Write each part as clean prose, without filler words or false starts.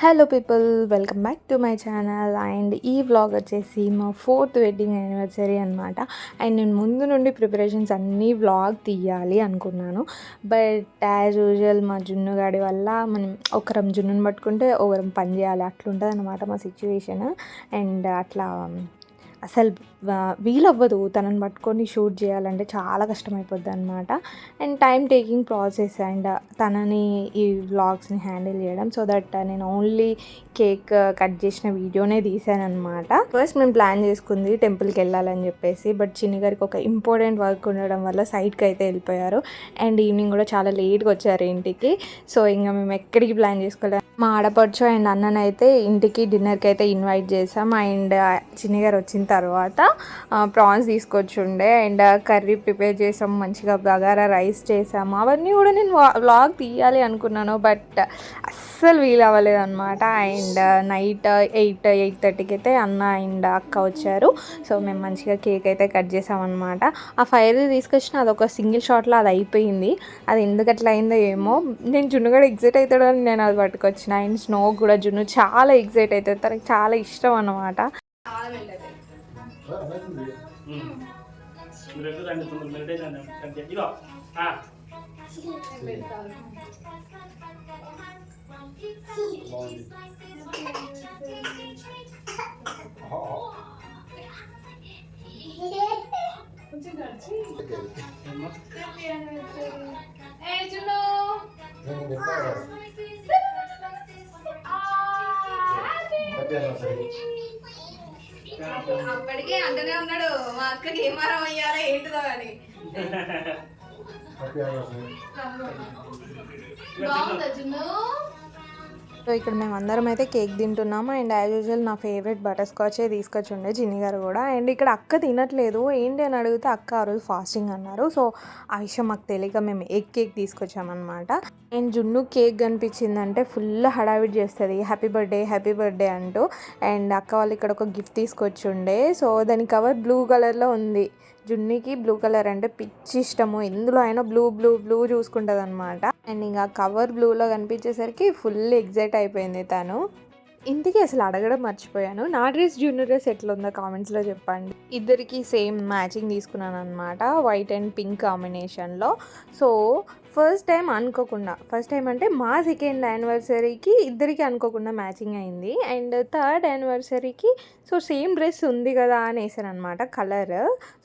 Hello people, welcome back to my channel. And ఈ vlog వచ్చేసి మా 4th వెడ్డింగ్ యానివర్సరీ అనమాట. అండ్ నేను ముందు నుండి ప్రిపరేషన్స్ అన్నీ వ్లాగ్ తీయాలి అనుకున్నాను. బట్ యాజ్ యూజువల్ మా జున్నుగాడి వల్ల మనం ఒకరం జున్నుని పట్టుకుంటే ఒకరం పని చేయాలి, అట్లుంటుంది అనమాట మా సిచ్యువేషన్. అండ్ అట్లా అసలు వీలవ్వదు, తనని పట్టుకొని షూట్ చేయాలంటే చాలా కష్టమైపోద్ది అనమాట. And time taking process. And తనని ఈ వ్లాగ్స్ని హ్యాండిల్ చేయడం, సో దట్ నేను ఓన్లీ కేక్ కట్ చేసిన వీడియోనే తీసాను అనమాట. ఫస్ట్ మేము ప్లాన్ చేసుకుంది టెంపుల్కి వెళ్ళాలని చెప్పేసి, బట్ చిన్ని గారికి ఒక ఇంపార్టెంట్ వర్క్ ఉండడం వల్ల సైడ్కి అయితే వెళ్ళిపోయారు. అండ్ ఈవినింగ్ కూడా చాలా లేట్గా వచ్చారు ఇంటికి. సో ఇంకా మేము ఎక్కడికి ప్లాన్ చేసుకోలేదు. మా ఆడపడుచు అండ్ అన్ననైతే ఇంటికి డిన్నర్కి అయితే ఇన్వైట్ చేసాం. అండ్ చిన్ని గారు వచ్చిన తర్వాత ప్రాన్స్ తీసుకొచ్చుండే అండ్ కర్రీ ప్రిపేర్ చేసాం, మంచిగా బగారా రైస్ చేసాము. అవన్నీ కూడా నేను వ్లాగ్ తీయాలి అనుకున్నాను, బట్ అస్సలు వీలు అవ్వలేదు అనమాట. అండ్ నైట్ 8:30కి అయితే అన్న అండ్ అక్క వచ్చారు. సో మేము మంచిగా కేక్ అయితే కట్ చేసామన్నమాట. ఆ ఫైర్ తీసుకొచ్చిన అదొక సింగిల్ షాట్లో అది అయిపోయింది. అది ఎందుకు అట్లా అయిందో ఏమో. నేను జున్ను కూడా ఎగ్జైట్ అవుతాడని నేను అది పట్టుకొచ్చిన. అండ్ స్నో కూడా జున్ను చాలా ఎగ్జైట్ అవుతుంది, తనకి చాలా ఇష్టం అన్నమాట. అప్పటికే అంటనే ఉన్నాడు మా అక్కకి ఏం మరం అయ్యాలో ఏంటిదో అని. సో ఇక్కడ మేము అందరం అయితే కేక్ తింటున్నాము. అండ్ యాజ్ యూజువల్ నా ఫేవరెట్ బటర్ స్కాచే తీసుకొచ్చి ఉండే చిన్ని గారు కూడా. అండ్ ఇక్కడ అక్క తినట్లేదు, ఏంటి అని అడిగితే అక్క ఆ రోజు ఫాస్టింగ్ అన్నారు. సో ఆ విషయం మాకు తెలియక మేము ఎగ్ కేక్ తీసుకొచ్చామన్నమాట. అండ్ జున్ను కేక్ కనిపించిందంటే ఫుల్ హడావిడి చేస్తుంది, హ్యాపీ బర్త్డే అంటూ. అండ్ అక్క వాళ్ళు ఇక్కడ ఒక గిఫ్ట్ తీసుకొచ్చి ఉండే. సో దాని కవర్ బ్లూ కలర్లో ఉంది. జున్నికి బ్లూ కలర్ అంటే పిచ్చి ఇష్టము, ఎందులో అయినా బ్లూ చూసుకుంటుంది అనమాట. అండ్ ఇంకా కవర్ బ్లూలో కనిపించేసరికి ఫుల్ ఎగ్జైట్ అయిపోయింది తను. ఇంటికి అసలు అడగడం మర్చిపోయాను, నా డ్రెస్ జున్ను డ్రెస్ ఎట్లా ఉందో కామెంట్స్లో చెప్పండి. ఇద్దరికి సేమ్ మ్యాచింగ్ తీసుకున్నాను అనమాట, వైట్ అండ్ పింక్ కాంబినేషన్లో. సో ఫస్ట్ టైం అంటే మా 2nd యానివర్సరీకి ఇద్దరికి అనుకోకుండా మ్యాచింగ్ అయింది. అండ్ 3rd యానివర్సరీకి సో సేమ్ డ్రెస్ ఉంది కదా అని వేసాను అనమాట కలర్.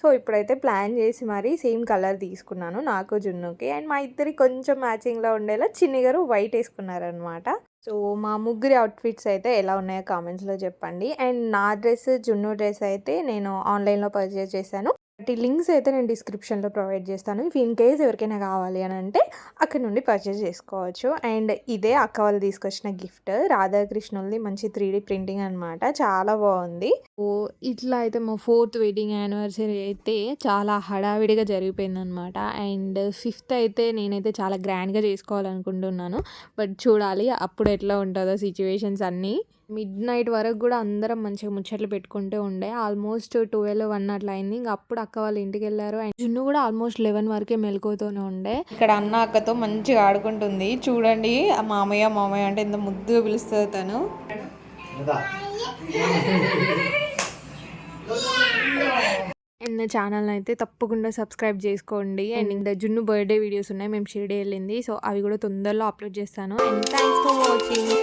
సో ఇప్పుడైతే ప్లాన్ చేసి మరీ సేమ్ కలర్ తీసుకున్నాను నాకు జున్నుకి. అండ్ మా ఇద్దరికి కొంచెం మ్యాచింగ్లో ఉండేలా చిన్ని గారు వైట్ వేసుకున్నారనమాట. సో మా ముగ్గురి అవుట్ఫిట్స్ అయితే ఎలా ఉన్నాయో కామెంట్స్లో చెప్పండి. అండ్ నా డ్రెస్ జున్ను డ్రెస్ అయితే నేను ఆన్లైన్లో పర్చేస్ చేశాను. వాటి లింక్స్ అయితే నేను డిస్క్రిప్షన్లో ప్రొవైడ్ చేస్తాను. ఇఫ్ ఇన్ కేస్ ఎవరికైనా కావాలి అని అంటే అక్కడ నుండి పర్చేస్ చేసుకోవచ్చు. అండ్ ఇదే అక్క వాళ్ళు తీసుకొచ్చిన గిఫ్ట్, రాధాకృష్ణుల్ని మంచి 3D ప్రింటింగ్ అనమాట, చాలా బాగుంది. ఓ ఇట్లా అయితే మా 4th వెడ్డింగ్ యానివర్సరీ అయితే చాలా హడావిడిగా జరిగిపోయిందనమాట. అండ్ 5th అయితే నేనైతే చాలా గ్రాండ్గా చేసుకోవాలనుకుంటున్నాను, బట్ చూడాలి అప్పుడు ఎట్లా ఉంటుందో సిచ్యువేషన్స్ అన్నీ. మిడ్-నైట్ వరకు కూడా అందరం మంచిగా ముచ్చట్లు పెట్టుకుంటూ ఉండే. ఆల్మోస్ట్ 12-1 అట్లా అయింది. ఇంకా అప్పుడు అక్క వాళ్ళ ఇంటికి వెళ్ళారు. అండ్ జున్ను కూడా ఆల్మోస్ట్ 11 వరకే మెలకువతోనే ఉండే. ఇక్కడ అన్న అక్కతో మంచిగా ఆడుకుంటుంది చూడండి. మామయ్య అంటే ఎంత ముద్దుగా పిలుస్తుంది తను. అండ్ నా ఛానల్ అయితే తప్పకుండా సబ్స్క్రైబ్ చేసుకోండి. అండ్ ఇంకా జున్ను బర్త్డే వీడియోస్ ఉన్నాయి, మేము షిరిడి వెళ్ళింది. సో అవి కూడా తొందరలో అప్లోడ్ చేస్తాను. And thanks for watching.